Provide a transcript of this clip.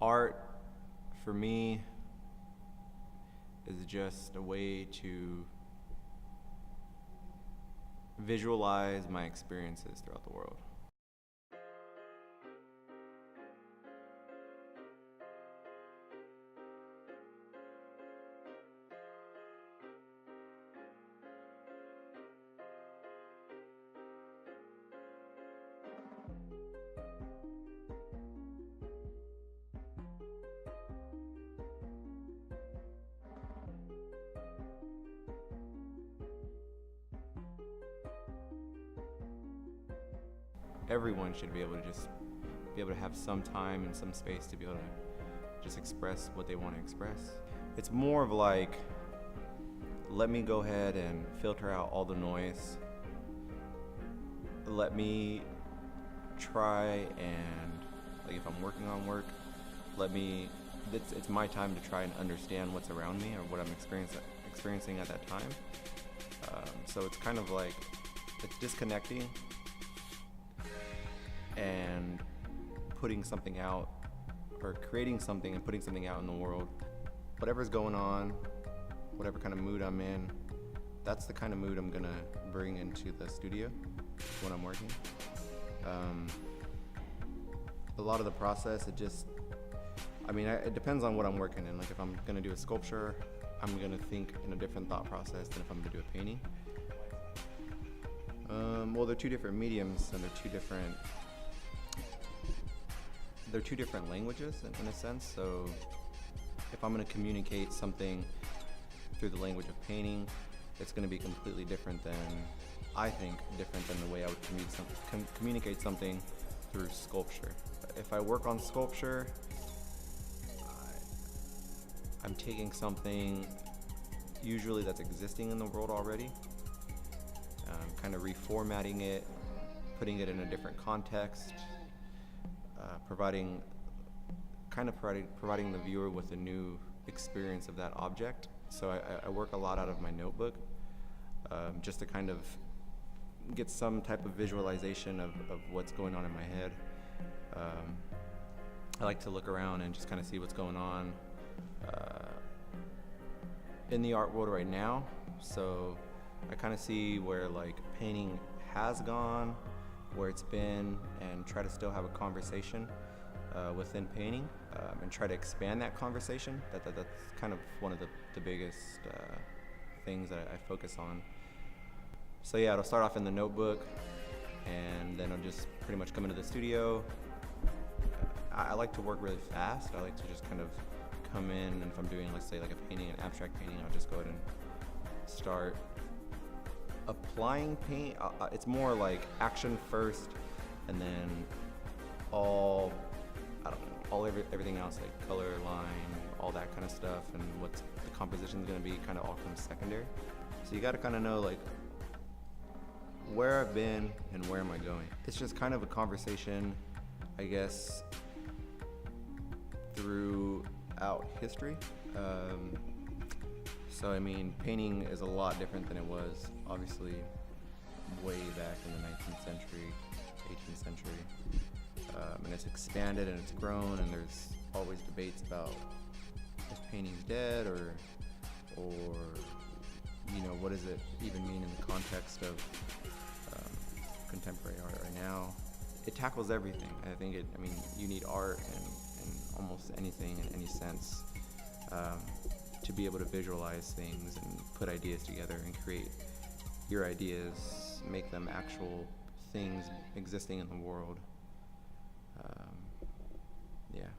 Art, for me, is just a way to visualize my experiences throughout the world. Everyone should be able to have some time and some space to be able to just express what they want to express. It's more of like, let me go ahead and filter out all the noise. Let me try and, like, if I'm working on work, it's my time to try and understand what's around me or what I'm experiencing at that time. So it's kind of like, it's disconnecting and putting something out, or creating something and putting something out in the world. Whatever's going on, whatever kind of mood I'm in, that's the kind of mood I'm gonna bring into the studio when I'm working. A lot of the process, it depends on what I'm working in. Like, if I'm gonna do a sculpture, I'm gonna think in a different thought process than if I'm gonna do a painting. Well, they're two different mediums, and they're two different languages in a sense. So if I'm going to communicate something through the language of painting, it's going to be completely different than the way I would communicate something through sculpture. If I work on sculpture, I'm taking something usually that's existing in the world already, kind of reformatting it, putting it in a different context, providing the viewer with a new experience of that object. So I work a lot out of my notebook, just to kind of get some type of visualization of what's going on in my head. I like to look around and just kind of see what's going on in the art world right now. So I kind of see where, like, painting has gone, where it's been, and try to still have a conversation within painting, and try to expand that conversation. That's kind of one of the biggest things that I focus on. So yeah, it'll start off in the notebook, and then I'll just pretty much come into the studio. I like to work really fast. I like to just kind of come in, and if I'm doing, let's say, like a painting, an abstract painting, I'll just go ahead and start applying paint. It's more like action first, and then everything else, like color, line, all that kind of stuff, and what the composition is going to be, kind of all comes secondary. So you got to kind of know, like, where I've been and where am I going. It's just kind of a conversation, I guess, throughout history. So I mean, painting is a lot different than it was, obviously, way back in the 19th century, 18th century. And it's expanded and it's grown, and there's always debates about if painting's dead, or what does it even mean in the context of contemporary art right now. It tackles everything. I think you need art in almost anything, in any sense, to be able to visualize things and put ideas together and create your ideas, make them actual things existing in the world. Yeah.